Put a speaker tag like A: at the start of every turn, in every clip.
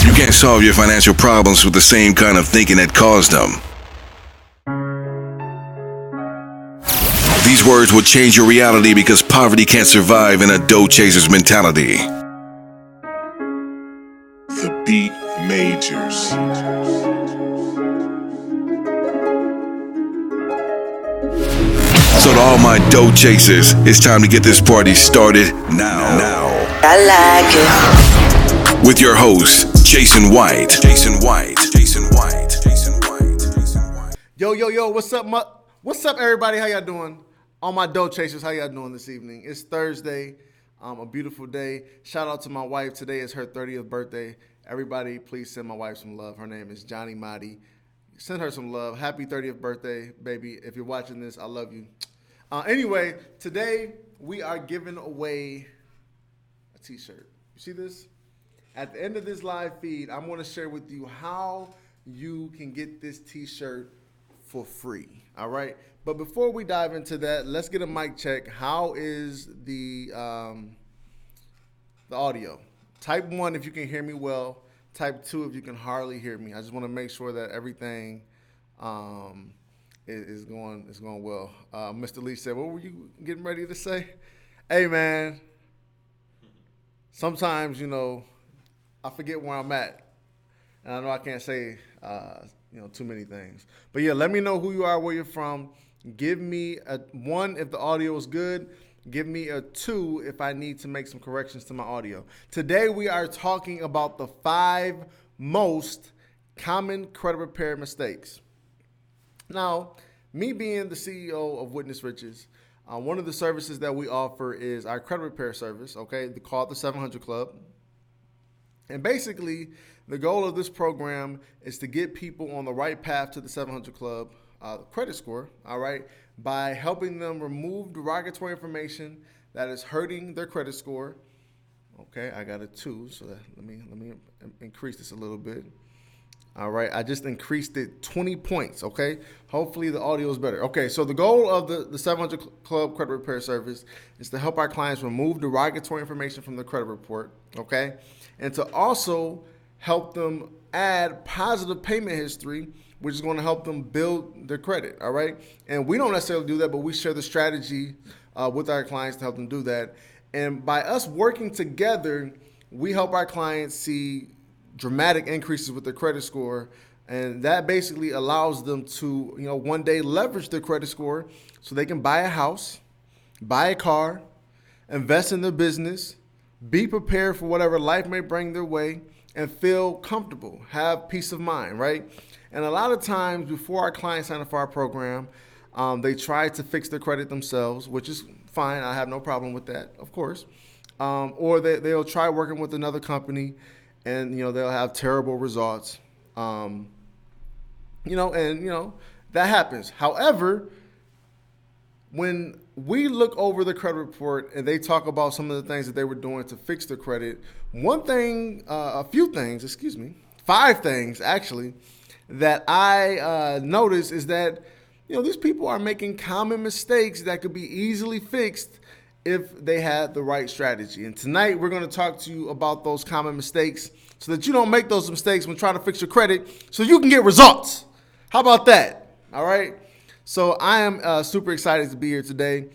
A: You can't solve your financial problems with the same kind of thinking that caused them. These words will change your reality because poverty can't survive in a dough chaser's mentality.
B: The Beat Majors.
A: So to all my dough chasers, it's time to get this party started now.
C: I like it.
A: With your host, Jason White.
D: Yo, what's up, what's up, everybody? How y'all doing? All my dough chasers, how y'all doing this evening? It's Thursday, a beautiful day. Shout out to my wife. Today is her 30th birthday. Everybody, please send my wife some love. Her name is Johnny Madi. Send her some love. Happy 30th birthday, baby. If you're watching this, I love you. Anyway, today we are giving away a t-shirt. You see this? At the end of this live feed, I'm going to share with you how you can get this t-shirt for free. All right. But before we dive into that, let's get a mic check. How is the audio? Type 1 if you can hear me well. Type 2 if you can hardly hear me. I just want to make sure that everything is going well. Mr. Lee said, what were you getting ready to say? Hey, man, sometimes, I forget where I'm at. And I know I can't say, too many things. But, yeah, let me know who you are, where you're from. Give me a 1 if the audio is good. Give me a 2 if I need to make some corrections to my audio. Today, we are talking about the 5 most common credit repair mistakes. Now, me being the CEO of Witness Riches, one of the services that we offer is our credit repair service, okay, called the 700 Club. And basically, the goal of this program is to get people on the right path to the 700 Club credit score, all right, by helping them remove derogatory information that is hurting their credit score. Okay, I got a 2, so let me increase this a little bit. All right, I just increased it 20 points, okay? Hopefully the audio is better. Okay, so the goal of the 700 Club Credit Repair Service is to help our clients remove derogatory information from their credit report, okay? And to also help them add positive payment history, which is going to help them build their credit, all right? And we don't necessarily do that, but we share the strategy with our clients to help them do that. And by us working together, we help our clients see dramatic increases with their credit score, and that basically allows them to, one day leverage their credit score so they can buy a house, buy a car, invest in their business, be prepared for whatever life may bring their way, and feel comfortable, have peace of mind, right? And a lot of times before our clients sign up for our program, they try to fix their credit themselves, which is fine. I have no problem with that, of course. Or they'll try working with another company, and they'll have terrible results. That happens. However, when we look over the credit report and they talk about some of the things that they were doing to fix their credit, 5 things actually that I noticed is that these people are making common mistakes that could be easily fixed if they had the right strategy. And tonight we're going to talk to you about those common mistakes so that you don't make those mistakes when trying to fix your credit so you can get results. How about that? All right. So I am super excited to be here today.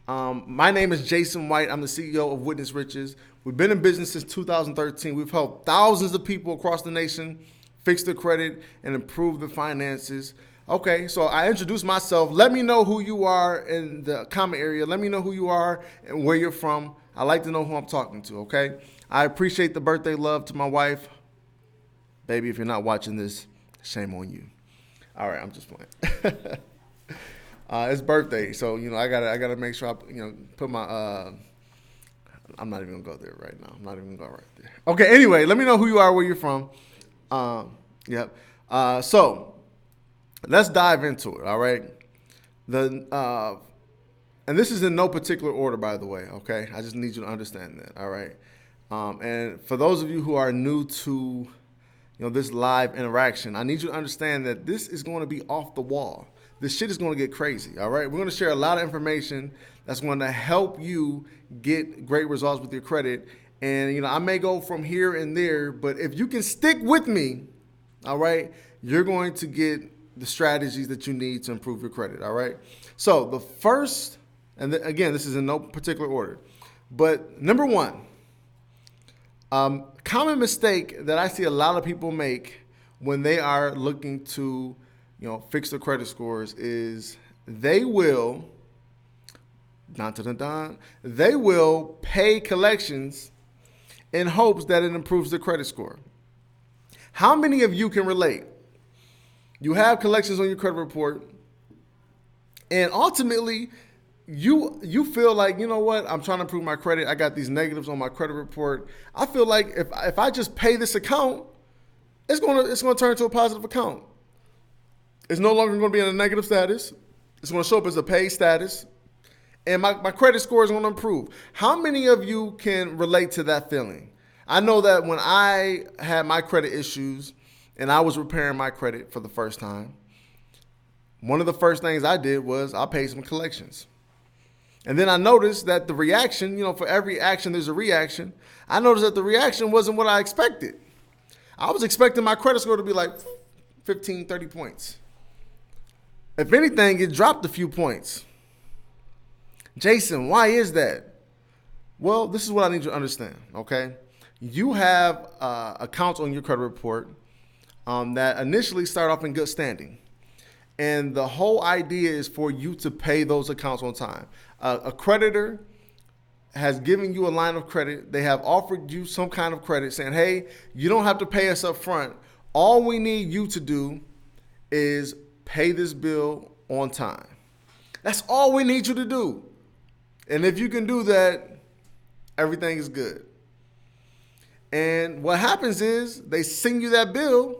D: My name is Jason White. I'm the CEO of Witness Riches. We've been in business since 2013. We've helped thousands of people across the nation fix their credit and improve their finances. Okay, so I introduced myself. Let me know who you are in the comment area. Let me know who you are and where you're from. I like to know who I'm talking to, okay? I appreciate the birthday love to my wife. Baby, if you're not watching this, shame on you. All right, I'm just playing. It's birthday, so I gotta make sure I put my I'm not even gonna go there right now. I'm not even gonna go right there. Okay, anyway, let me know who you are, where you're from. Yep. So let's dive into it, all right? And this is in no particular order, by the way, okay? I just need you to understand that, all right? And for those of you who are new to this live interaction, I need you to understand that this is going to be off the wall. This shit is going to get crazy, all right? We're going to share a lot of information that's going to help you get great results with your credit And, I may go from here and there, but if you can stick with me, all right, you're going to get the strategies that you need to improve your credit, all right? So the first, and again, this is in no particular order, but number one, common mistake that I see a lot of people make when they are looking to, fix their credit scores is they will, they will pay collections in hopes that it improves their credit score. How many of you can relate? You have collections on your credit report, and ultimately, you feel like, you know what? I'm trying to improve my credit. I got these negatives on my credit report. I feel like if I just pay this account, it's gonna turn into a positive account. It's no longer going to be in a negative status. It's going to show up as a paid status, and my credit score is going to improve. How many of you can relate to that feeling? I know that when I had my credit issues and I was repairing my credit for the first time, one of the first things I did was I paid some collections. And then I noticed that the reaction, for every action, there's a reaction. I noticed that the reaction wasn't what I expected. I was expecting my credit score to be like 15, 30 points. If anything, it dropped a few points. Jason, why is that? Well, this is what I need you to understand, okay? You have accounts on your credit report that initially start off in good standing. And the whole idea is for you to pay those accounts on time. A creditor has given you a line of credit. They have offered you some kind of credit saying, hey, you don't have to pay us up front. All we need you to do is pay this bill on time. That's all we need you to do. And if you can do that, everything is good. And what happens is they send you that bill.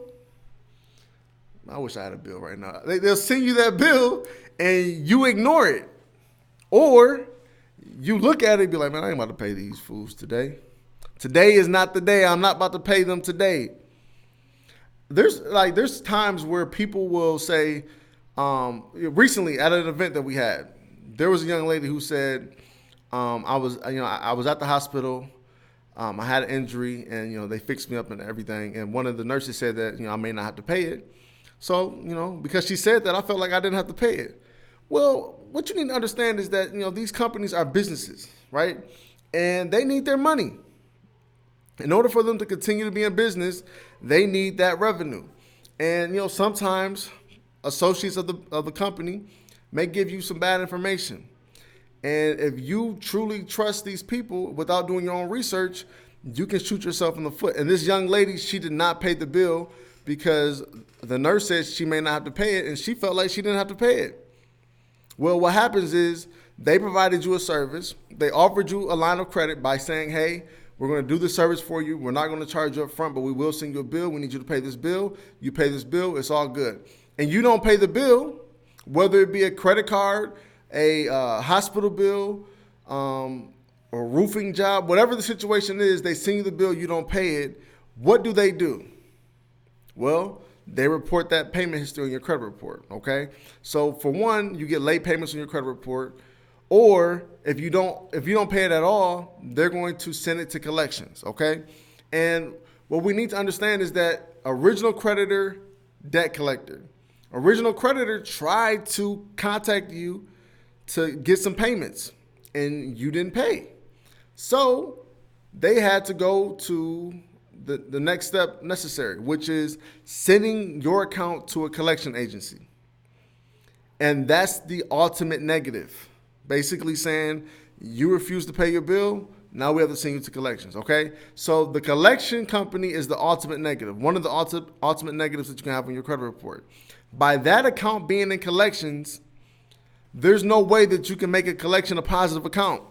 D: I wish I had a bill right now. They'll send you that bill and you ignore it. Or you look at it and be like, man, I ain't about to pay these fools today. Today is not the day. I'm not about to pay them today. There's times where people will say, recently at an event that we had, there was a young lady who said, I was at the hospital. I had an injury and, they fixed me up and everything. And one of the nurses said that, I may not have to pay it. So, because she said that, I felt like I didn't have to pay it. Well, what you need to understand is that, these companies are businesses, right? And they need their money. In order for them to continue to be in business, they need that revenue. And, sometimes associates of the company may give you some bad information. And if you truly trust these people without doing your own research, you can shoot yourself in the foot. And this young lady, she did not pay the bill because the nurse said she may not have to pay it, and she felt like she didn't have to pay it. Well, what happens is they provided you a service. They offered you a line of credit by saying, hey, we're going to do the service for you. We're not going to charge you up front, but we will send you a bill. We need you to pay this bill. You pay this bill. It's all good. And you don't pay the bill, whether it be a credit card, a hospital bill, a roofing job, whatever the situation is, they send you the bill, you don't pay it. What do? Well, they report that payment history on your credit report, okay? So for one, you get late payments on your credit report, or if you don't pay it at all, they're going to send it to collections, okay? And what we need to understand is that original creditor, debt collector. Original creditor tried to contact you to get some payments, and you didn't pay. So they had to go to the next step necessary, which is sending your account to a collection agency. And that's the ultimate negative. Basically saying you refuse to pay your bill, now we have to send you to collections, okay? So the collection company is the ultimate negative, one of the ultimate negatives that you can have on your credit report. By that account being in collections, there's no way that you can make a collection a positive account.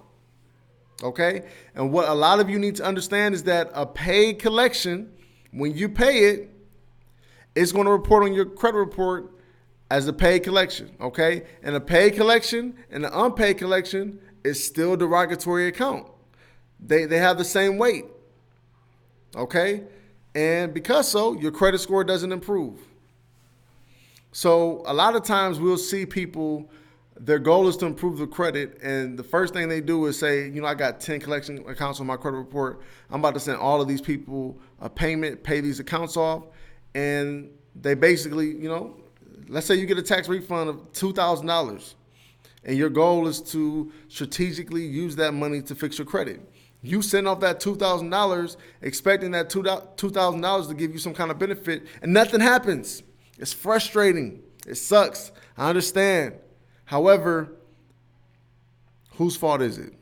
D: Okay? And what a lot of you need to understand is that a paid collection, when you pay it, it's going to report on your credit report as a paid collection. Okay? And a paid collection and an unpaid collection is still a derogatory account. They have the same weight. Okay? And because so, your credit score doesn't improve. So a lot of times we'll see people their goal is to improve the credit, and the first thing they do is say, I got 10 collection accounts on my credit report. I'm about to send all of these people a payment, pay these accounts off, and they basically, let's say you get a tax refund of $2,000, and your goal is to strategically use that money to fix your credit. You send off that $2,000 expecting that $2,000 to give you some kind of benefit, and nothing happens. It's frustrating. It sucks. I understand. However, whose fault is it?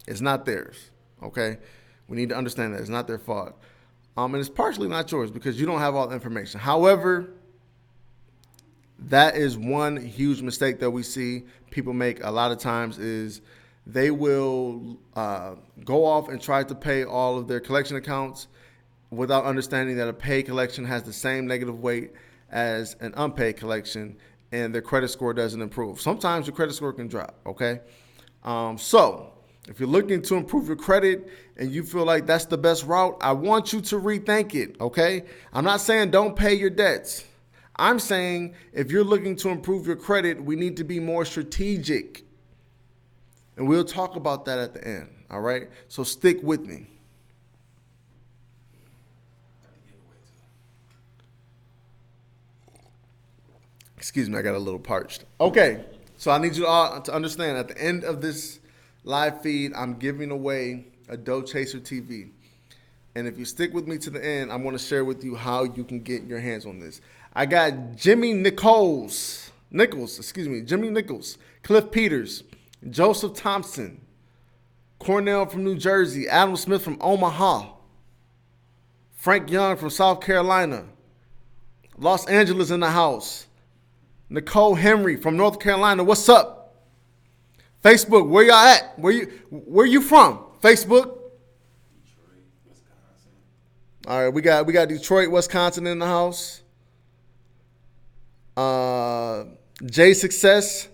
D: It's not theirs, okay? We need to understand that. It's not their fault. And it's partially not yours because you don't have all the information. However, that is one huge mistake that we see people make a lot of times is they will go off and try to pay all of their collection accounts without understanding that a paid collection has the same negative weight as an unpaid collection, and their credit score doesn't improve. Sometimes your credit score can drop, okay? So if you're looking to improve your credit and you feel like that's the best route, I want you to rethink it, okay? I'm not saying don't pay your debts. I'm saying if you're looking to improve your credit, we need to be more strategic. And we'll talk about that at the end, all right? So stick with me. Excuse me, I got a little parched. Okay, so I need you all to understand at the end of this live feed, I'm giving away a Dough Chaser TV. And if you stick with me to the end, I'm going to share with you how you can get your hands on this. I got Jimmy Nichols, Cliff Peters, Joseph Thompson, Cornell from New Jersey, Adam Smith from Omaha, Frank Young from South Carolina, Los Angeles in the house, Nicole Henry from North Carolina. What's up? Facebook, where y'all at? Where you from? Facebook?
B: Detroit, Wisconsin.
D: All right, we got Detroit, Wisconsin in the house. J Success.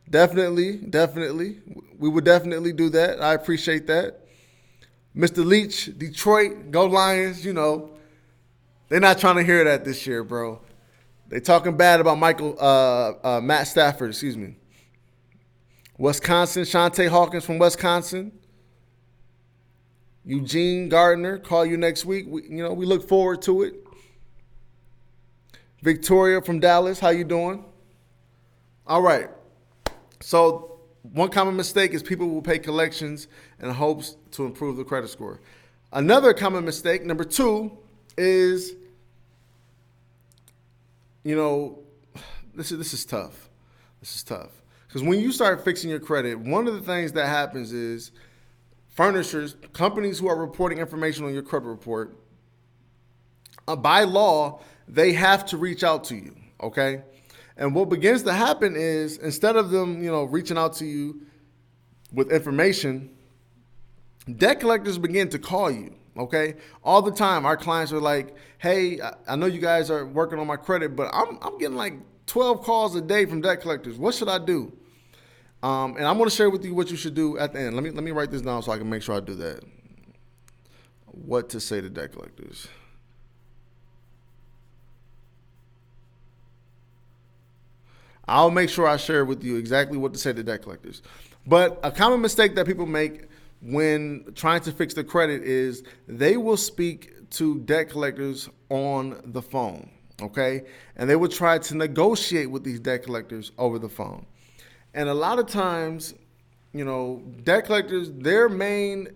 D: Definitely. We would definitely do that. I appreciate that. Mr. Leach, Detroit, go Lions, They're not trying to hear that this year, bro. They talking bad about Matt Stafford, Wisconsin, Shantae Hawkins from Wisconsin. Eugene Gardner, call you next week. We look forward to it. Victoria from Dallas, how you doing? All right. So one common mistake is people will pay collections in hopes to improve the credit score. Another common mistake, number 2, is this is tough. This is tough. Because when you start fixing your credit, one of the things that happens is companies who are reporting information on your credit report, by law, they have to reach out to you, okay? And what begins to happen is instead of them, reaching out to you with information, debt collectors begin to call you. Okay, all the time, our clients are like, "Hey, I know you guys are working on my credit, but I'm getting like 12 calls a day from debt collectors. What should I do?" And I'm going to share with you what you should do at the end. Let me write this down so I can make sure I do that. What to say to debt collectors. I'll make sure I share with you exactly what to say to debt collectors. But a common mistake that people make when trying to fix their credit is they will speak to debt collectors on the phone, okay? And they will try to negotiate with these debt collectors over the phone. And a lot of times, debt collectors, their main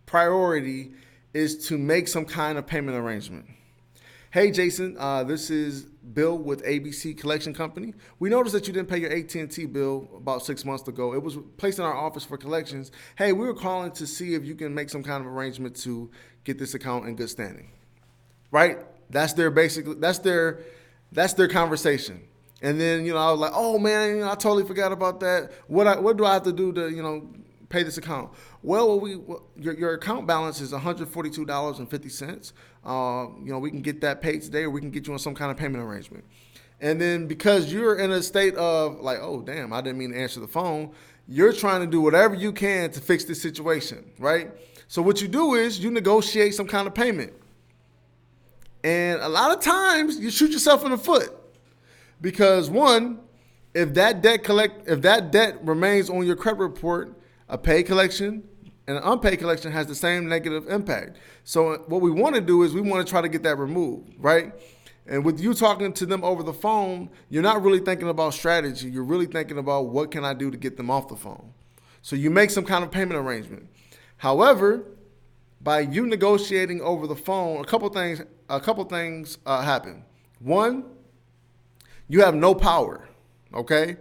D: priority is to make some kind of payment arrangement. Hey, Jason, this is Bill with ABC Collection Company. We noticed that you didn't pay your AT&T bill about 6 months ago. It was placed in our office for collections. Hey, we were calling to see if you can make some kind of arrangement to get this account in good standing. Right? That's their conversation. And then, I was like, oh man, I totally forgot about that. What do I have to do to, pay this account? Well, your account balance is $142.50. We can get that paid today, or we can get you on some kind of payment arrangement. And then because you're in a state of like, oh damn, I didn't mean to answer the phone, you're trying to do whatever you can to fix this situation, right? So what you do is you negotiate some kind of payment. And a lot of times you shoot yourself in the foot Because one, if that debt remains on your credit report, a paid collection and an unpaid collection has the same negative impact. So what we want to do is we want to try to get that removed, right? And with you talking to them over the phone, you're not really thinking about strategy. You're really thinking about what can I do to get them off the phone. So you make some kind of payment arrangement. However, by you negotiating over the phone, a couple things happen. One, you have no power, okay?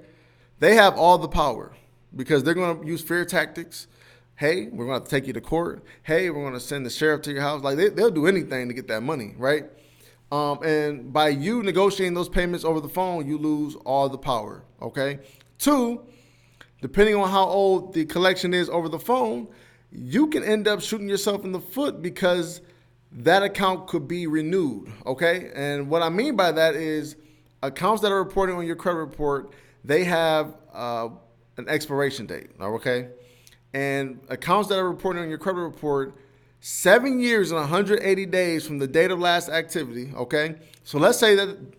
D: They have all the power because they're going to use fear tactics. Hey, we're going to take you to court. Hey, we're going to send the sheriff to your house. Like they'll do anything to get that money, right? And by you negotiating those payments over the phone, you lose all the power, okay? Two, depending on how old the collection is over the phone, you can end up shooting yourself in the foot because that account could be renewed, okay? And what I mean by that is accounts that are reporting on your credit report, they have an expiration date, okay? And accounts that are reporting on your credit report, 7 years and 180 days from the date of last activity, okay? So let's say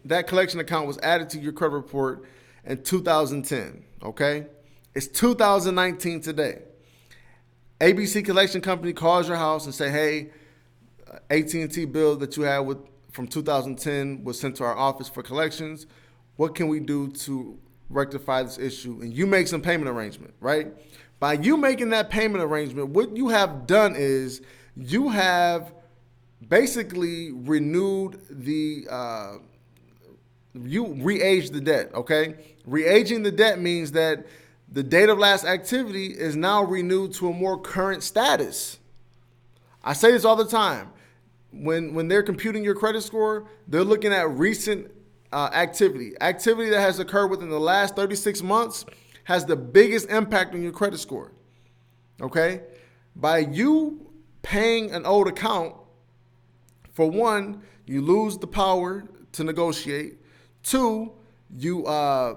D: that collection account was added to your credit report in 2010, okay? It's 2019 today. ABC Collection Company calls your house and say, hey, AT&T bill that you had from 2010 was sent to our office for collections. What can we do to rectify this issue? And you make some payment arrangement, right? By you making that payment arrangement, what you have done is you have basically renewed you re-aged the debt, okay? Re-aging the debt means that the date of last activity is now renewed to a more current status. I say this all the time. When they're computing your credit score, they're looking at recent activity. Activity that has occurred within the last 36 months has the biggest impact on your credit score, okay? By you paying an old account, for one, you lose the power to negotiate. Two, by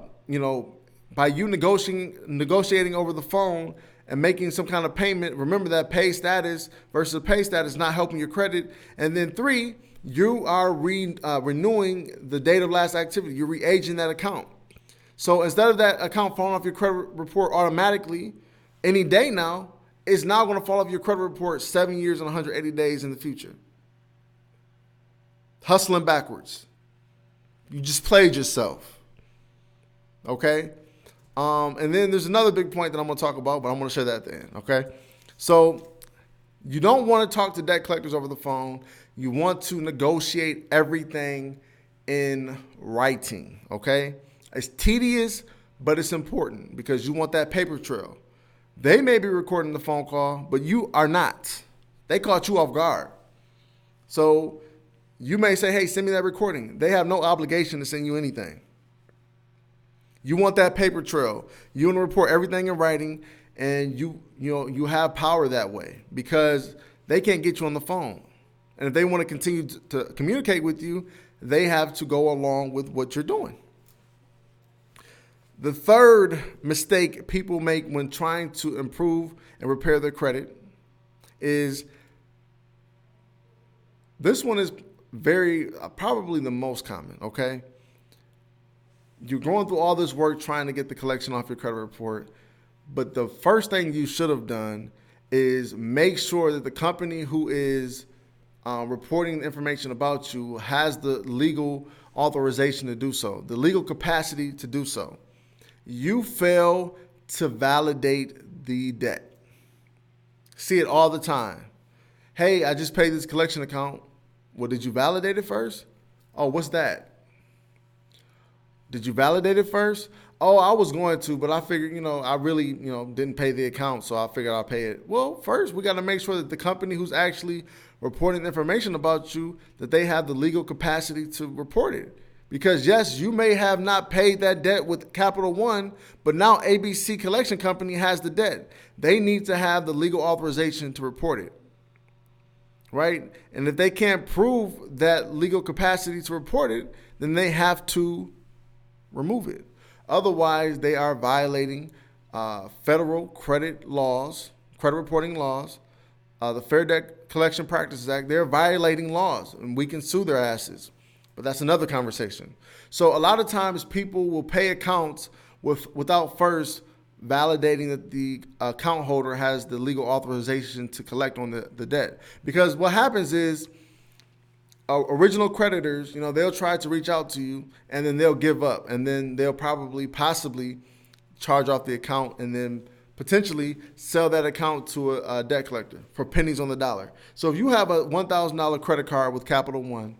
D: you negotiating over the phone and making some kind of payment, remember that pay status versus pay status not helping your credit. And then three, you are renewing the date of last activity. You're re-aging that account. So instead of that account falling off your credit report automatically any day now, it's now going to fall off your credit report 7 years and 180 days in the future. Hustling backwards. You just played yourself. Okay? And then there's another big point that I'm going to talk about, but I'm going to share that at the end, okay? So you don't want to talk to debt collectors over the phone. You want to negotiate everything in writing, okay? It's tedious, but it's important because you want that paper trail. They may be recording the phone call, but you are not. They caught you off guard. So you may say, hey, send me that recording. They have no obligation to send you anything. You want that paper trail. You want to report everything in writing, and you have power that way because they can't get you on the phone. And if they want to continue to communicate with you, they have to go along with what you're doing. The third mistake people make when trying to improve and repair their credit is, this one is probably the most common, okay? You're going through all this work trying to get the collection off your credit report, but the first thing you should have done is make sure that the company who is reporting information about you has the legal authorization to do so, the legal capacity to do so. You fail to validate the debt. See it all the time. Hey, I just paid this collection account. Well, did you validate it first? Oh, what's that? Did you validate it first? Oh, I was going to, but I figured, I really, didn't pay the account, so I figured I'll pay it. Well, first, we got to make sure that the company who's actually reporting information about you, that they have the legal capacity to report it. Because, yes, you may have not paid that debt with Capital One, but now ABC Collection Company has the debt. They need to have the legal authorization to report it. Right? And if they can't prove that legal capacity to report it, then they have to remove it. Otherwise, they are violating federal credit reporting laws, the Fair Debt Collection Practices Act. They're violating laws, and we can sue their asses. But that's another conversation. So a lot of times people will pay accounts without first validating that the account holder has the legal authorization to collect on the debt. Because what happens is original creditors, they'll try to reach out to you and then they'll give up. And then they'll possibly charge off the account and then potentially sell that account to a debt collector for pennies on the dollar. So if you have a $1,000 credit card with Capital One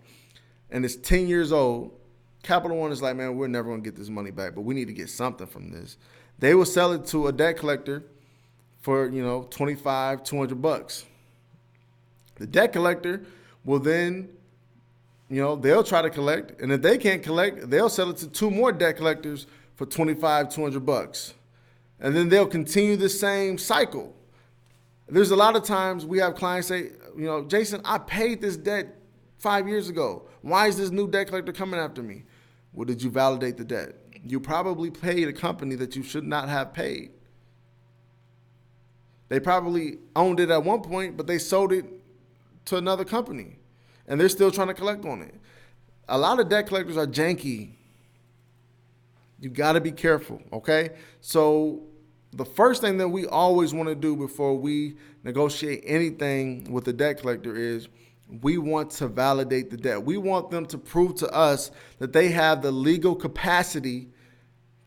D: and it's 10 years old, Capital One is like, man, we're never going to get this money back, but we need to get something from this. They will sell it to a debt collector for, $25, $200. The debt collector will then, they'll try to collect. And if they can't collect, they'll sell it to two more debt collectors for $25, $200. And then they'll continue the same cycle. There's a lot of times we have clients say, Jason, I paid this debt 5 years ago. Why is this new debt collector coming after me? Well, did you validate the debt? You probably paid a company that you should not have paid. They probably owned it at one point, but they sold it to another company, and they're still trying to collect on it. A lot of debt collectors are janky. You got to be careful, okay? So the first thing that we always want to do before we negotiate anything with the debt collector is we want to validate the debt. We want them to prove to us that they have the legal capacity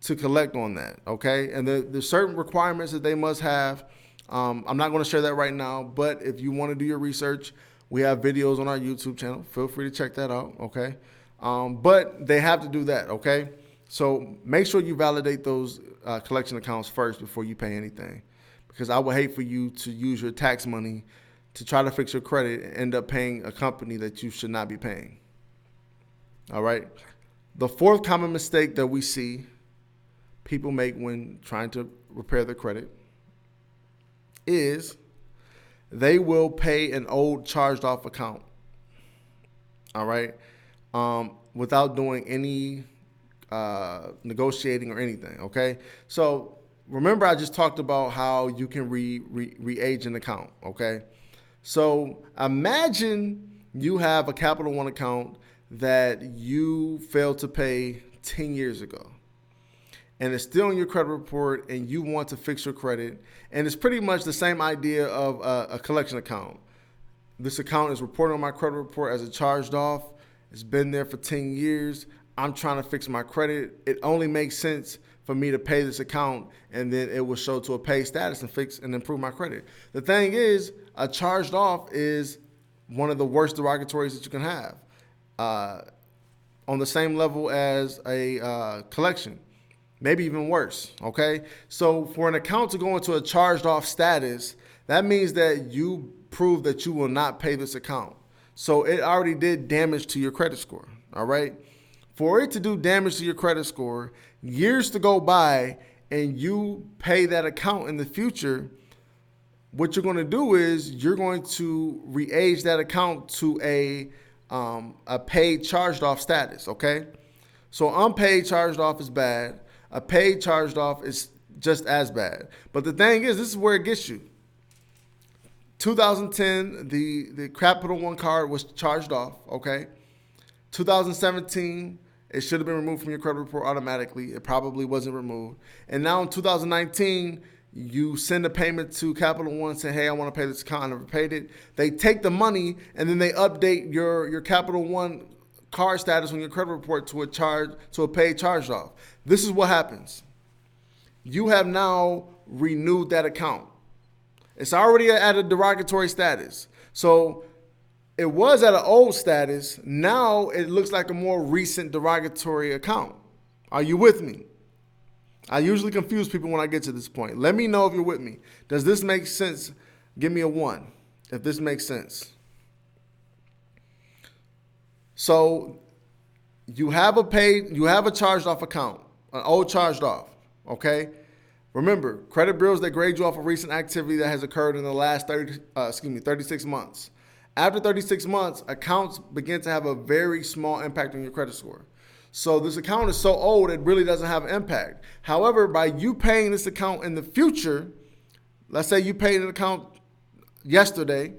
D: to collect on that, okay? And there's certain requirements that they must have. I'm not going to share that right now, but if you want to do your research, we have videos on our YouTube channel. Feel free to check that out, okay? But they have to do that, okay? So make sure you validate those collection accounts first before you pay anything, because I would hate for you to use your tax money to try to fix your credit and end up paying a company that you should not be paying. All right. The fourth common mistake that we see people make when trying to repair their credit is they will pay an old charged off account. All right. Without doing any negotiating or anything. Okay. So remember, I just talked about how you can re-age an account. Okay. So imagine you have a Capital One account that you failed to pay 10 years ago, and it's still in your credit report, and you want to fix your credit. And it's pretty much the same idea of a collection account. This account is reported on my credit report as a charged off. It's been there for 10 years. I'm trying to fix my credit. It only makes sense for me to pay this account, and then it will show to a paid status and fix and improve my credit. The thing is, a charged off is one of the worst derogatories that you can have, on the same level as a collection, maybe even worse, okay? So for an account to go into a charged off status, that means that you prove that you will not pay this account. So it already did damage to your credit score, all right? For it to do damage to your credit score, years to go by, and you pay that account in the future, what you're going to do is you're going to re-age that account to a paid charged off status, okay? So unpaid charged off is bad. A paid charged off is just as bad. But the thing is, this is where it gets you. 2010, the Capital One card was charged off, okay? 2017, it should have been removed from your credit report automatically. It probably wasn't removed. And now in 2019, you send a payment to Capital One saying, hey, I want to pay this account. I never paid it. They take the money and then they update your Capital One card status on your credit report to a paid charge off. This is what happens. You have now renewed that account. It's already at a derogatory status. So it was at an old status. Now it looks like a more recent derogatory account. Are you with me? I usually confuse people when I get to this point. Let me know if you're with me. Does this make sense? Give me a 1 if this makes sense. So you have a charged off account, an old charged off, okay? Remember, credit bureaus, they grade you off of recent activity that has occurred in the last 36 months. After 36 months, accounts begin to have a very small impact on your credit score. So this account is so old, it really doesn't have an impact. However, by you paying this account in the future, let's say you paid an account yesterday,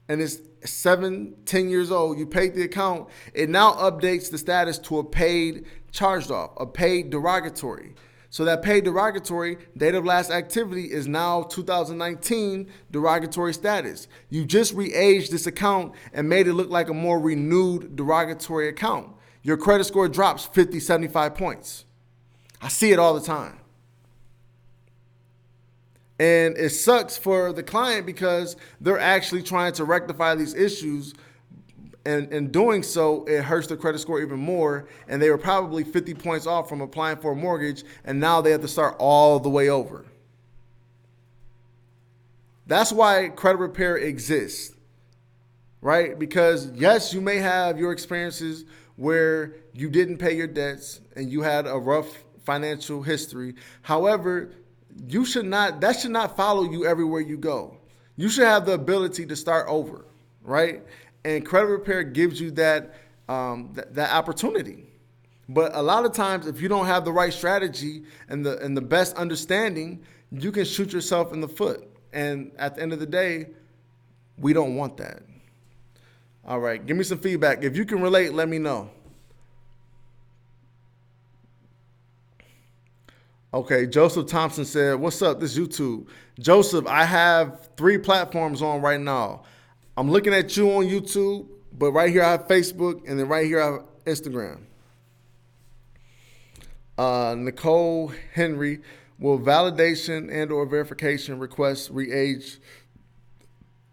D: and it's 7-10 years old, you paid the account, it now updates the status to a paid charged off, a paid derogatory. So that paid derogatory, date of last activity, is now 2019 derogatory status. You just re-aged this account and made it look like a more renewed derogatory account. Your credit score drops 50, 75 points. I see it all the time. And it sucks for the client because they're actually trying to rectify these issues. And in doing so, it hurts their credit score even more. And they were probably 50 points off from applying for a mortgage. And now they have to start all the way over. That's why credit repair exists, right? Because yes, you may have your experiences where you didn't pay your debts and you had a rough financial history. However, that should not follow you everywhere you go. You should have the ability to start over, right? And credit repair gives you that opportunity. But a lot of times, if you don't have the right strategy and the best understanding, you can shoot yourself in the foot. And at the end of the day, we don't want that. All right, give me some feedback. If you can relate, let me know. Okay, Joseph Thompson said, what's up, this YouTube? Joseph, I have 3 platforms on right now. I'm looking at you on YouTube, but right here I have Facebook, and then right here I have Instagram. Nicole Henry, will validation and or verification requests re-age?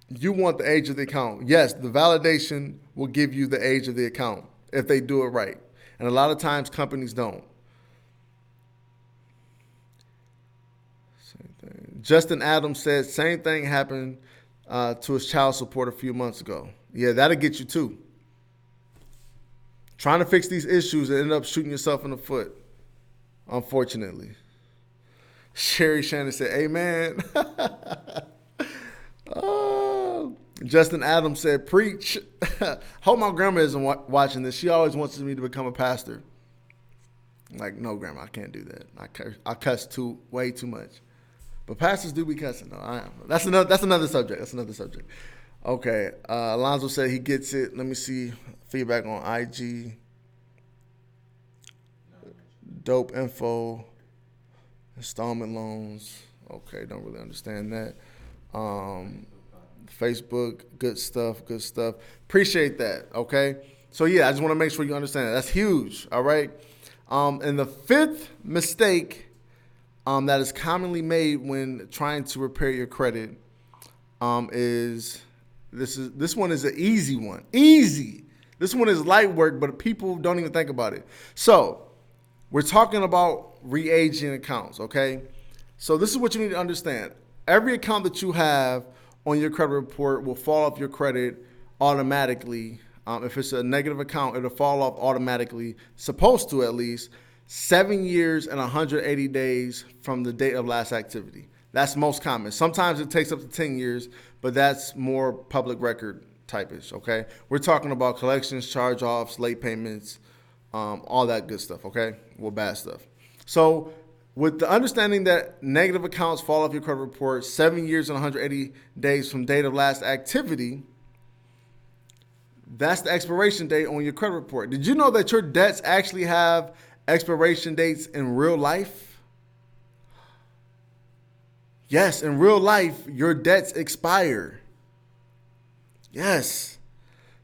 D: You want the age of the account. Yes, the validation will give you the age of the account if they do it right. And a lot of times companies don't. Same thing. Justin Adams said same thing happened to his child support a few months ago. Yeah, that'll get you too. Trying to fix these issues and end up shooting yourself in the foot, unfortunately. Sherry Shannon said, amen. Justin Adams said, preach. Hope my grandma isn't watching this. She always wants me to become a pastor. I'm like, no, grandma, I can't do that. I cuss way too much. But pastors do be cussing, though. That's another subject. That's another subject. Okay. Alonzo said he gets it. Let me see feedback on IG. Dope info. Installment loans. Okay, don't really understand that. Facebook, good stuff. Appreciate that, okay? So, yeah, I just want to make sure you understand that. That's huge, all right? And the 5th mistake that is commonly made when trying to repair your credit is this one is an easy one. Easy. This one is light work, but people don't even think about it. So, we're talking about re-aging accounts, okay? So this is what you need to understand. Every account that you have on your credit report will fall off your credit automatically. If it's a negative account, it'll fall off automatically, supposed to at least, 7 years and 180 days from the date of last activity. That's most common. Sometimes it takes up to 10 years, but that's more public record type-ish, okay? We're talking about collections, charge-offs, late payments, all that good stuff, okay? Well, bad stuff. So with the understanding that negative accounts fall off your credit report 7 years and 180 days from date of last activity, that's the expiration date on your credit report. Did you know that your debts actually have expiration dates in real life? Yes, in real life, your debts expire. Yes.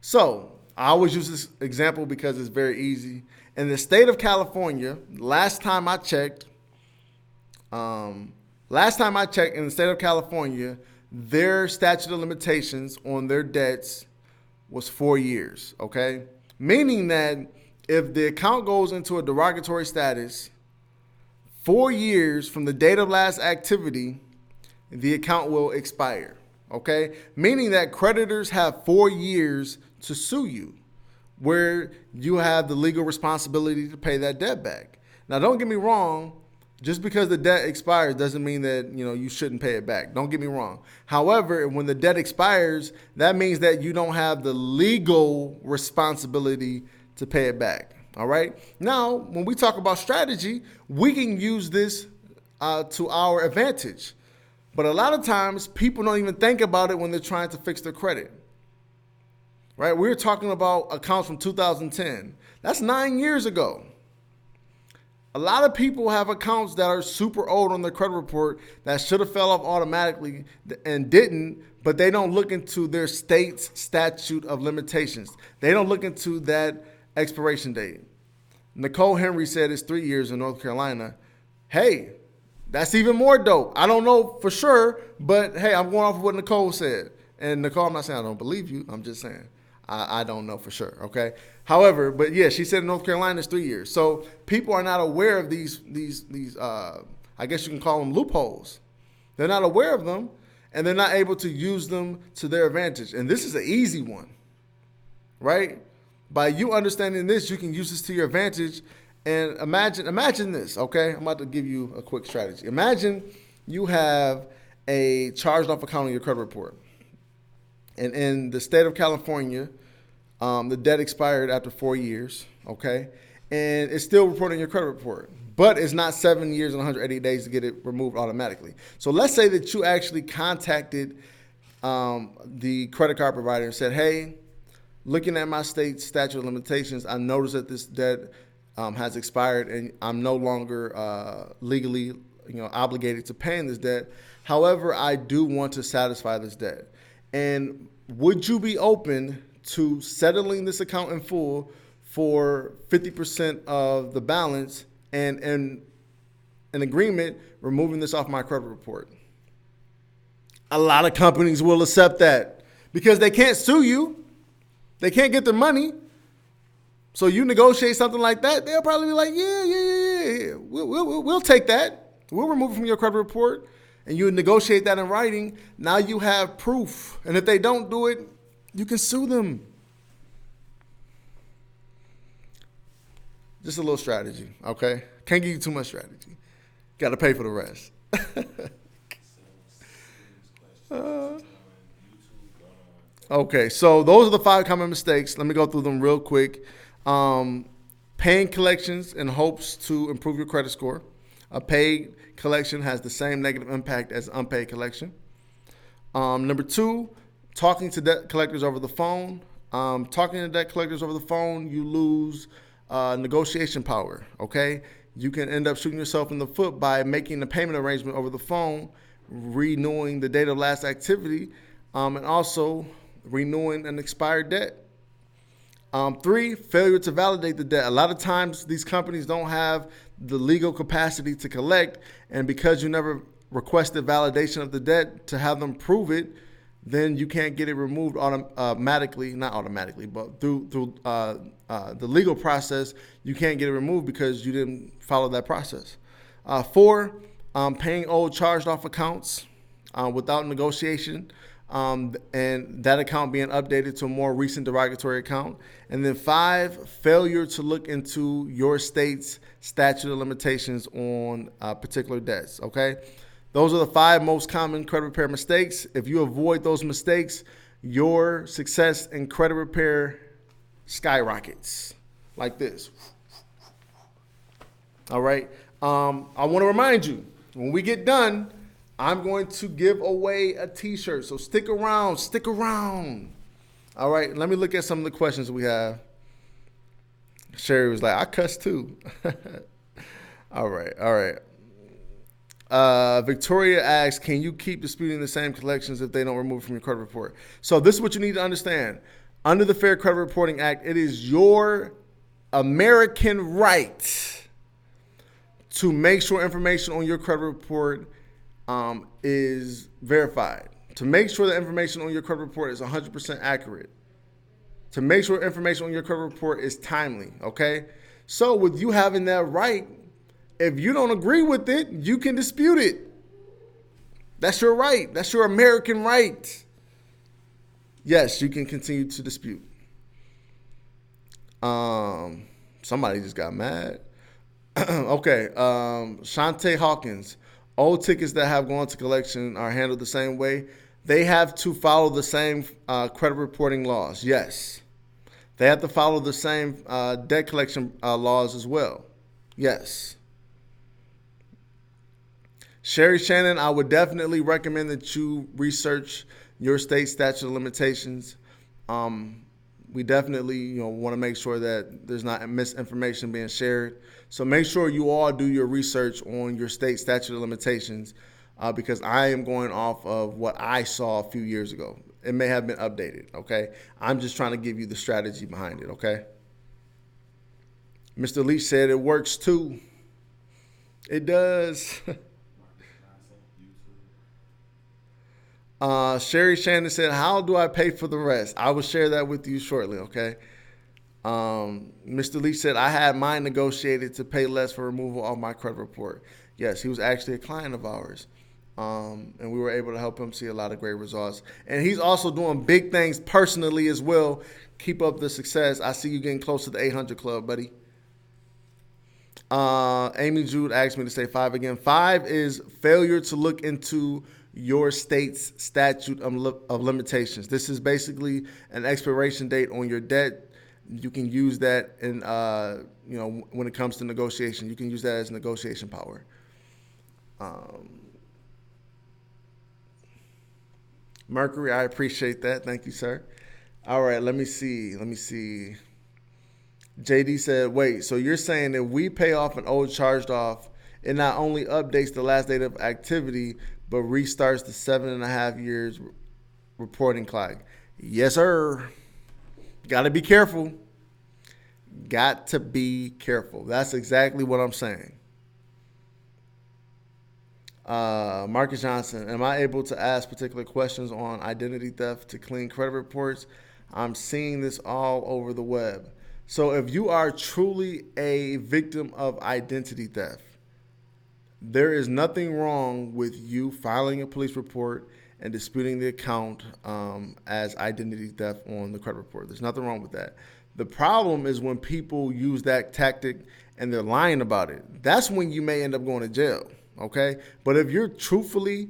D: So I always use this example because it's very easy. In the state of California, last time I checked, in the state of California, their statute of limitations on their debts was 4 years, okay? Meaning that if the account goes into a derogatory status, 4 years from the date of last activity, the account will expire, okay? Meaning that creditors have 4 years to sue you, where you have the legal responsibility to pay that debt back. Now, don't get me wrong. Just because the debt expires doesn't mean that, you shouldn't pay it back. Don't get me wrong. However, when the debt expires, that means that you don't have the legal responsibility to pay it back. All right. Now, when we talk about strategy, we can use this to our advantage. But a lot of times people don't even think about it when they're trying to fix their credit. right? We're talking about accounts from 2010. That's 9 years ago. A lot of people have accounts that are super old on their credit report that should have fell off automatically and didn't, but they don't look into their state's statute of limitations. They don't look into that expiration date. Nicole Henry said it's 3 years in North Carolina. Hey, that's even more dope. I don't know for sure, but hey, I'm going off of what Nicole said. And Nicole, I'm not saying I don't believe you. I'm just saying I don't know for sure, okay? However, but yeah, she said in North Carolina it's 3 years. So people are not aware of these I guess you can call them loopholes. They're not aware of them, and they're not able to use them to their advantage. And this is an easy one, right? By you understanding this, you can use this to your advantage. And imagine this, okay? I'm about to give you a quick strategy. Imagine you have a charged off account on your credit report. And in the state of California, the debt expired after 4 years, okay? And it's still reported in your credit report, but it's not 7 years and 180 days to get it removed automatically. So let's say that you actually contacted the credit card provider and said, hey, looking at my state statute of limitations, I noticed that this debt has expired and I'm no longer legally obligated to paying this debt. However, I do want to satisfy this debt. And would you be open to settling this account in full for 50% of the balance and an agreement removing this off my credit report? A lot of companies will accept that because they can't sue you. They can't get their money. So you negotiate something like that, they'll probably be like, yeah. We'll take that. We'll remove it from your credit report. And you negotiate that in writing. Now you have proof. And if they don't do it, you can sue them. Just a little strategy, okay? Can't give you too much strategy. Got to pay for the rest. Okay, so those are the 5 common mistakes. Let me go through them real quick. Paying collections in hopes to improve your credit score. A paid collection has the same negative impact as unpaid collection. Number 2, talking to debt collectors over the phone. Talking to debt collectors over the phone, you lose negotiation power, okay? You can end up shooting yourself in the foot by making a payment arrangement over the phone, renewing the date of last activity, and also renewing an expired debt. 3, failure to validate the debt. A lot of times these companies don't have the legal capacity to collect, and because you never requested validation of the debt to have them prove it, then you can't get it removed automatically, not automatically, but through the legal process, you can't get it removed because you didn't follow that process. 4, paying old charged off accounts without negotiation. And that account being updated to a more recent derogatory account. And then 5, failure to look into your state's statute of limitations on particular debts, okay? Those are the 5 most common credit repair mistakes. If you avoid those mistakes, your success in credit repair skyrockets like this. All right? I want to remind you, when we get done, I'm going to give away a t-shirt. So stick around. All right, let me look at some of the questions we have. Sherry was like, I cuss too. All right. Victoria asks, can you keep disputing the same collections if they don't remove it from your credit report? So this is what you need to understand. Under the Fair Credit Reporting Act, it is your American right to make sure information on your credit report is verified, to make sure the information on your credit report is 100% accurate, to make sure information on your credit report is timely, okay? So with you having that right, if you don't agree with it, you can dispute it. That's your right. That's your American right. Yes, you can continue to dispute. Somebody just got mad. Okay, Shantae Hawkins. Old tickets that have gone to collection are handled the same way. They have to follow the same credit reporting laws. Yes. They have to follow the same debt collection laws as well. Yes. Sherry Shannon, I would definitely recommend that you research your state statute of limitations. we definitely want to make sure that there's not misinformation being shared. So make sure you all do your research on your state statute of limitations, because I am going off of what I saw a few years ago. It may have been updated. Okay, I'm just trying to give you the strategy behind it. Okay. Mr. Leach said it works too. It does. Sherry Shannon said, how do I pay for the rest? I will share that with you shortly, okay? Mr. Lee said, I had mine negotiated to pay less for removal of my credit report. Yes, he was actually a client of ours. And we were able to help him see a lot of great results. And he's also doing big things personally as well. Keep up the success. I see you getting close to the 800 club, buddy. Amy Jude asked me to say 5 again. 5 is failure to look into your state's statute of limitations. This is basically an expiration date on your debt. You can use that in, when it comes to negotiation. You can use that as negotiation power. Mercury, I appreciate that. Thank you, sir. All right, let me see. JD said, wait, so you're saying if we pay off an old charged off, it not only updates the last date of activity, but restarts the 7.5 years reporting clock? Yes, sir. Got to be careful. Got to be careful. That's exactly what I'm saying. Marcus Johnson, am I able to ask particular questions on identity theft to clean credit reports? I'm seeing this all over the web. So if you are truly a victim of identity theft, there is nothing wrong with you filing a police report and disputing the account as identity theft on the credit report. There's nothing wrong with that. The problem is when people use that tactic and they're lying about it. That's when you may end up going to jail, okay? But if you're truthfully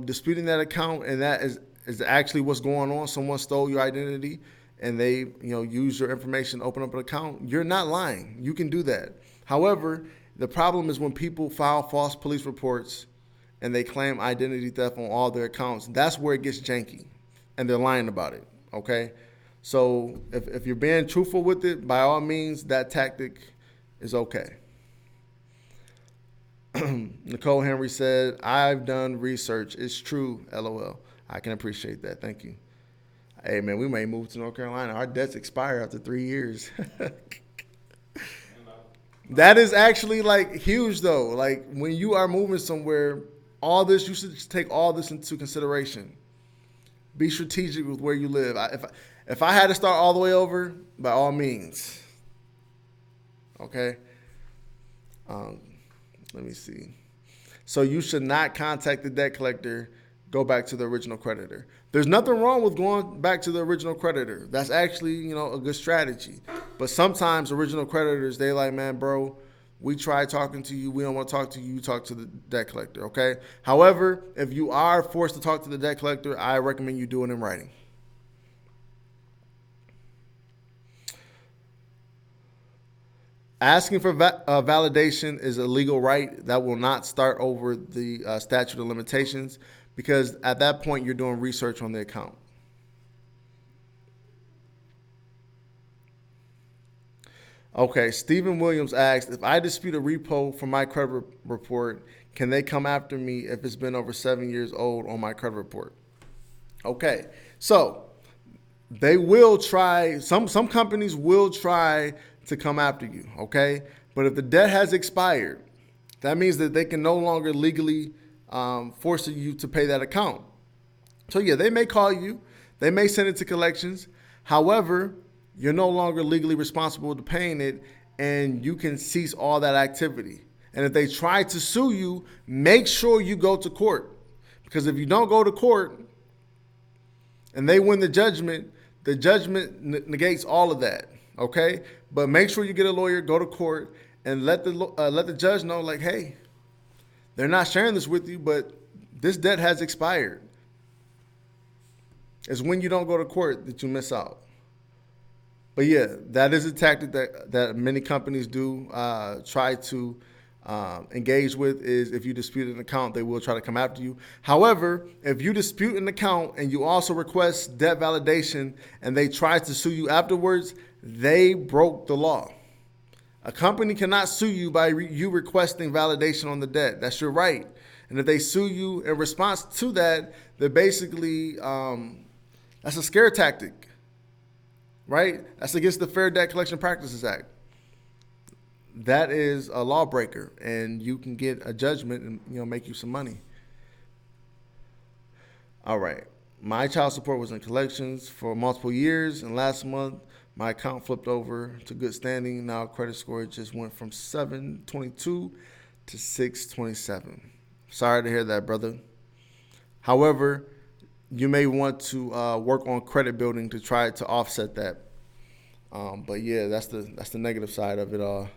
D: disputing that account and that is actually what's going on, someone stole your identity and they use your information to open up an account, you're not lying. You can do that. However, the problem is when people file false police reports and they claim identity theft on all their accounts. That's where it gets janky, and they're lying about it, okay? So if you're being truthful with it, by all means, that tactic is okay. Nicole Henry said, I've done research. It's true, LOL. I can appreciate that. Thank you. Hey, man, we may move to North Carolina. Our debts expire after 3 years. That is actually huge though. Like when you are moving somewhere, you should just take all this into consideration. Be strategic with where you live. If I had to start all the way over, by all means. Okay. Let me see. So you should not contact the debt collector. Go back to the original creditor. There's nothing wrong with going back to the original creditor. That's actually, a good strategy. But sometimes original creditors, they like, man, bro, we tried talking to you. We don't want to talk to you. You talk to the debt collector, okay? However, if you are forced to talk to the debt collector, I recommend you do it in writing. Asking for validation is a legal right that will not start over the statute of limitations, because at that point you're doing research on the account. Okay, Stephen Williams asked, if I dispute a repo from my credit report, can they come after me if it's been over 7 years old on my credit report? Okay, so they will try, some companies will try to come after you, okay? But if the debt has expired, that means that they can no longer legally force you to pay that account. So yeah, they may call you, they may send it to collections. However, you're no longer legally responsible to paying it, and you can cease all that activity. And if they try to sue you, make sure you go to court. Because if you don't go to court and they win the judgment negates all of that, okay? But make sure you get a lawyer, go to court, and let the judge know, like, hey, they're not sharing this with you, but this debt has expired. It's when you don't go to court that you miss out. But yeah, that is a tactic that many companies do try to engage with is if you dispute an account, they will try to come after you. However, if you dispute an account and you also request debt validation and they try to sue you afterwards, they broke the law. A company cannot sue you by you requesting validation on the debt. That's your right. And if they sue you in response to that, they're basically, that's a scare tactic, right? That's against the Fair Debt Collection Practices Act. That is a lawbreaker, and you can get a judgment and make you some money. All right. My child support was in collections for multiple years, and last month my account flipped over to good standing. Now credit score just went from 722 to 627. Sorry to hear that, brother. However, you may want to work on credit building to try to offset that. But yeah, that's the negative side of it all.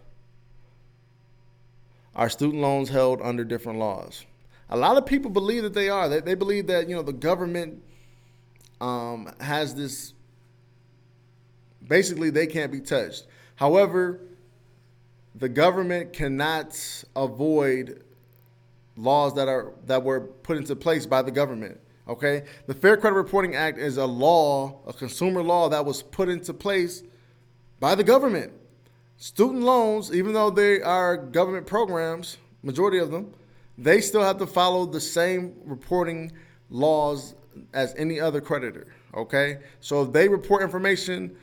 D: Are student loans held under different laws? A lot of people believe that they are. They believe that the government has this. Basically, they can't be touched. However, the government cannot avoid laws that were put into place by the government. Okay, the Fair Credit Reporting Act is a law, a consumer law that was put into place by the government. Student loans, even though they are government programs, majority of them, they still have to follow the same reporting laws as any other creditor. Okay, so if they report information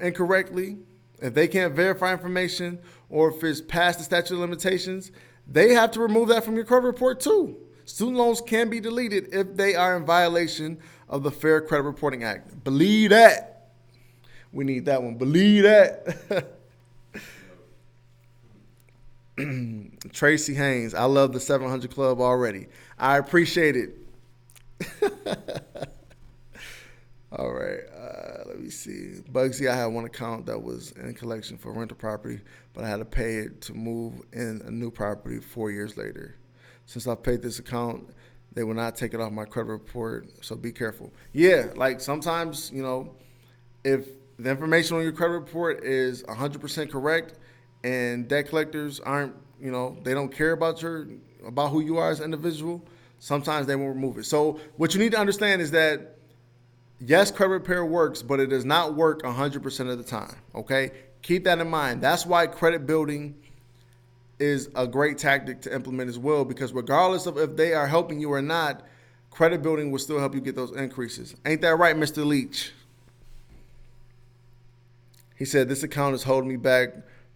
D: incorrectly, if they can't verify information, or if it's past the statute of limitations, they have to remove that from your credit report too. Student loans can be deleted if they are in violation of the Fair Credit Reporting Act. Believe that. We need that one. Believe that. Tracy Haynes, I love the 700 Club already. I appreciate it. All right, let me see. Bugsy, I had one account that was in collection for rental property, but I had to pay it to move in a new property 4 years later. Since I paid this account, they will not take it off my credit report, so be careful. Yeah, like sometimes, if the information on your credit report is 100% correct and debt collectors aren't, they don't care about who you are as an individual, sometimes they won't remove it. So what you need to understand is that yes, credit repair works, but it does not work 100% of the time, okay? Keep that in mind. That's why credit building is a great tactic to implement as well, because regardless of if they are helping you or not, credit building will still help you get those increases. Ain't that right, Mr. Leach? He said, this account is holding me back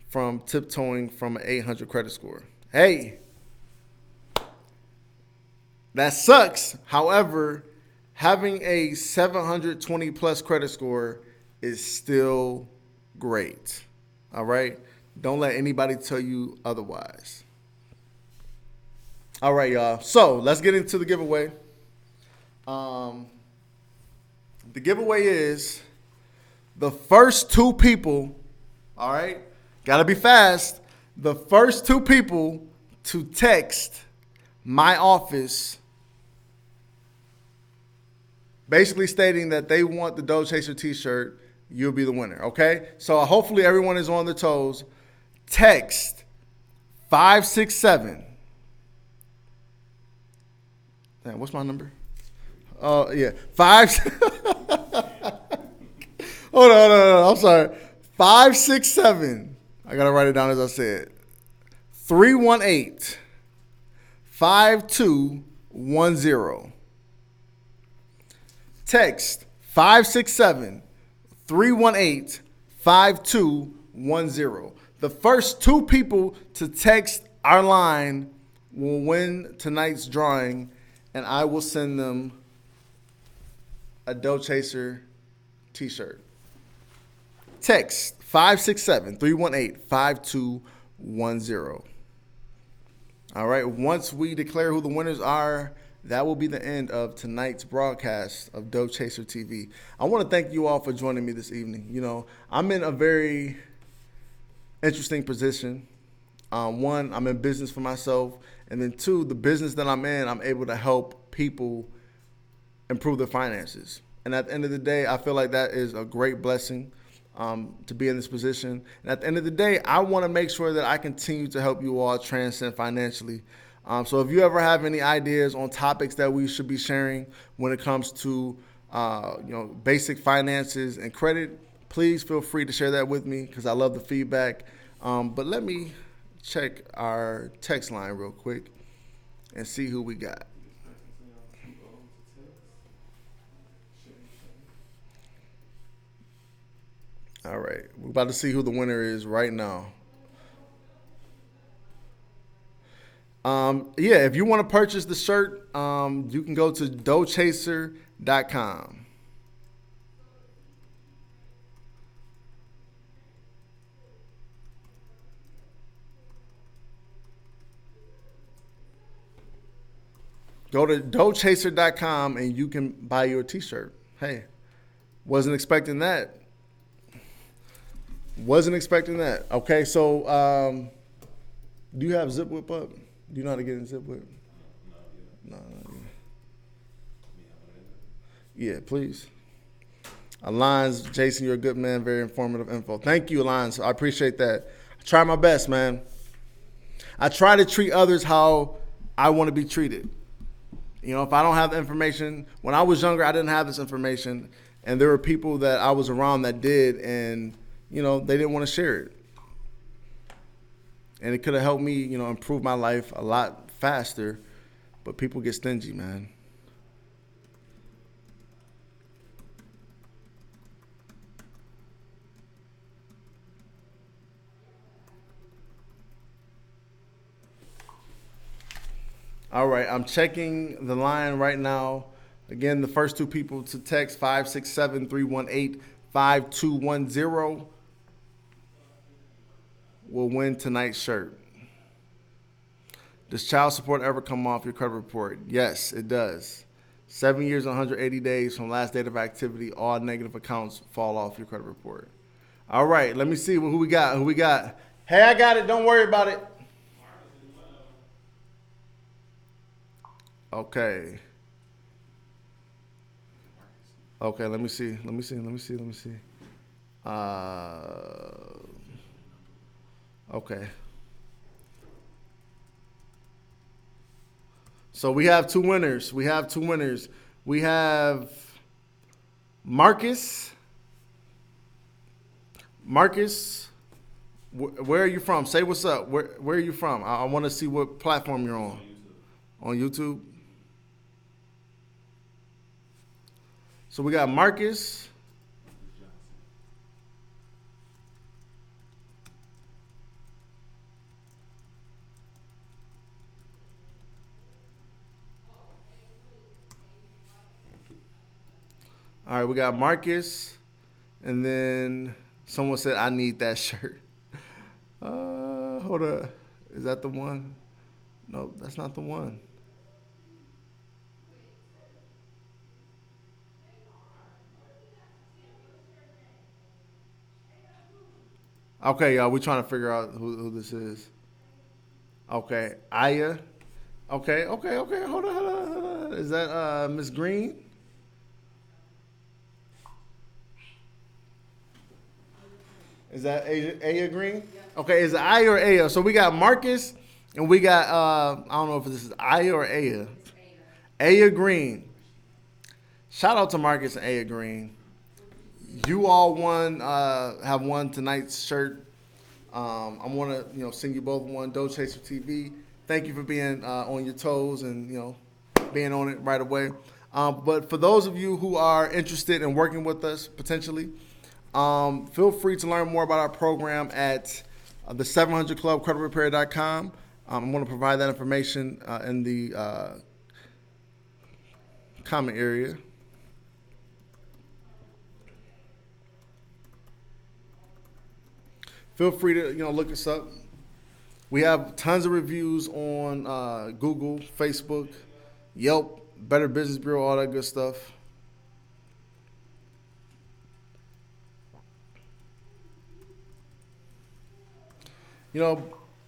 D: from tiptoeing from an 800 credit score. Hey, that sucks. However, having a 720 plus credit score is still great. All right? Don't let anybody tell you otherwise. All right, y'all. So let's get into the giveaway. The giveaway is the first two people, all right? Got to be fast. The first two people to text my office basically stating that they want the Dough Chaser t-shirt, you'll be the winner, okay? So hopefully everyone is on their toes. Text 567. Damn, what's my number? Yeah, Hold on. I'm sorry. 567. I gotta write it down as I said. 318-5210. Text 567-318-5210. The first two people to text our line will win tonight's drawing, and I will send them a Dough Chaser t-shirt. Text 567-318-5210. All right, once we declare who the winners are, that will be the end of tonight's broadcast of Dough Chaser TV. I want to thank you all for joining me this evening. I'm in a very interesting position. One, I'm in business for myself. And then two, the business that I'm in, I'm able to help people improve their finances. And at the end of the day, I feel like that is a great blessing. to be in this position. And at the end of the day, I want to make sure that I continue to help you all transcend financially. So if you ever have any ideas on topics that we should be sharing when it comes to basic finances and credit, please feel free to share that with me because I love the feedback. But let me check our text line real quick and see who we got. All right, we're about to see who the winner is right now. If you want to purchase the shirt, you can go to doughchaser.com. Go to doughchaser.com and you can buy your t-shirt. Hey, wasn't expecting that. Okay, so do you have Zip Whip up? Do you know how to get in Zip Whip? No. Yeah, please. Alliance, Jason, you're a good man. Very informative info. Thank you, Alliance. I appreciate that. I try my best, man. I try to treat others how I want to be treated. If I don't have the information, when I was younger, I didn't have this information, and there were people that I was around that did, and they didn't want to share it. And it could have helped me, improve my life a lot faster, but people get stingy, man. All right, I'm checking the line right now. Again, the first two people to text 567-318-5210 will win tonight's shirt. Does child support ever come off your credit report? Yes, it does. 7 years, 180 days from last date of activity, all negative accounts fall off your credit report. All right, let me see who we got. Hey, I got it. Don't worry about it. Okay, let me see. Okay. So we have two winners. We have Marcus. Where are you from? Say what's up. Where are you from? I want to see what platform you're on. On YouTube? So we got Marcus. All right, we got Marcus. And then someone said, I need that shirt. Hold up. Is that the one? No, that's not the one. Okay, y'all, we're trying to figure out who this is. Okay, Aya. Okay. Hold on. Is that Miss Green? Is that Aya Green? Okay, is it Aya or Aya? So we got Marcus and we got, I don't know if this is Aya or Aya. Aya Green. Shout out to Marcus and Aya Green. You all have won tonight's shirt. I want to, send you both one. Dough Chaser TV. Thank you for being on your toes and being on it right away. But for those of you who are interested in working with us potentially, feel free to learn more about our program at the 700club creditrepair.com. I'm going to provide that information in the comment area. Feel free to look us up. We have tons of reviews on Google, Facebook, Yelp, Better Business Bureau, all that good stuff.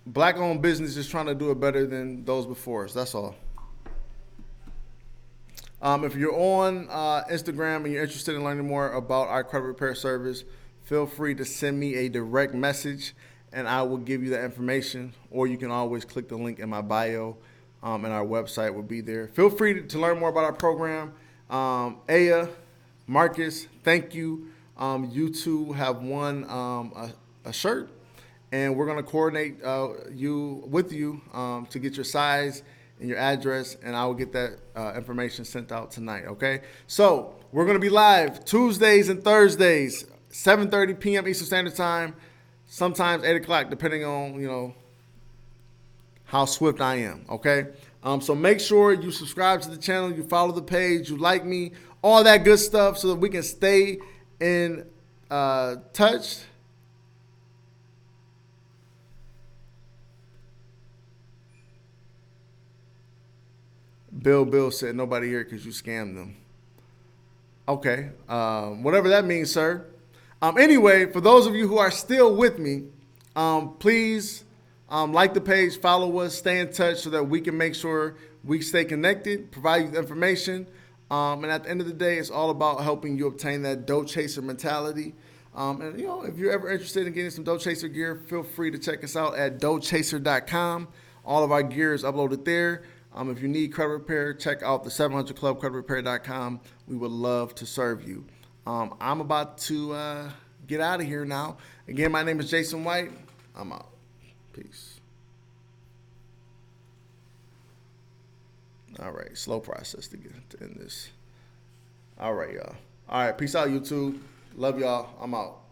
D: Black-owned business is trying to do it better than those before us. That's all. If you're on Instagram and you're interested in learning more about our credit repair service, feel free to send me a direct message and I will give you the information, or you can always click the link in my bio, and our website will be there. Feel free to learn more about our program. Aya, Marcus, thank you. You two have won a shirt, and we're going to coordinate with you to get your size and your address, and I will get that information sent out tonight, okay? So we're going to be live Tuesdays and Thursdays, 7:30 p.m. Eastern Standard Time, sometimes 8 o'clock, depending on, how swift I am, okay? So make sure you subscribe to the channel, you follow the page, you like me, all that good stuff, so that we can stay in touch. Bill said nobody here because you scammed them. Okay, whatever that means, sir. Anyway, for those of you who are still with me, please like the page, follow us, stay in touch so that we can make sure we stay connected, provide you with information. And at the end of the day, it's all about helping you obtain that dough chaser mentality. And if you're ever interested in getting some dough chaser gear, feel free to check us out at doughchaser.com. All of our gear is uploaded there. If you need credit repair, check out the 700 Club creditrepair.com. We would love to serve you. I'm about to get out of here now. Again, my name is Jason White. I'm out. Peace. All right, slow process to end this. All right, y'all. All right, peace out, YouTube. Love y'all. I'm out.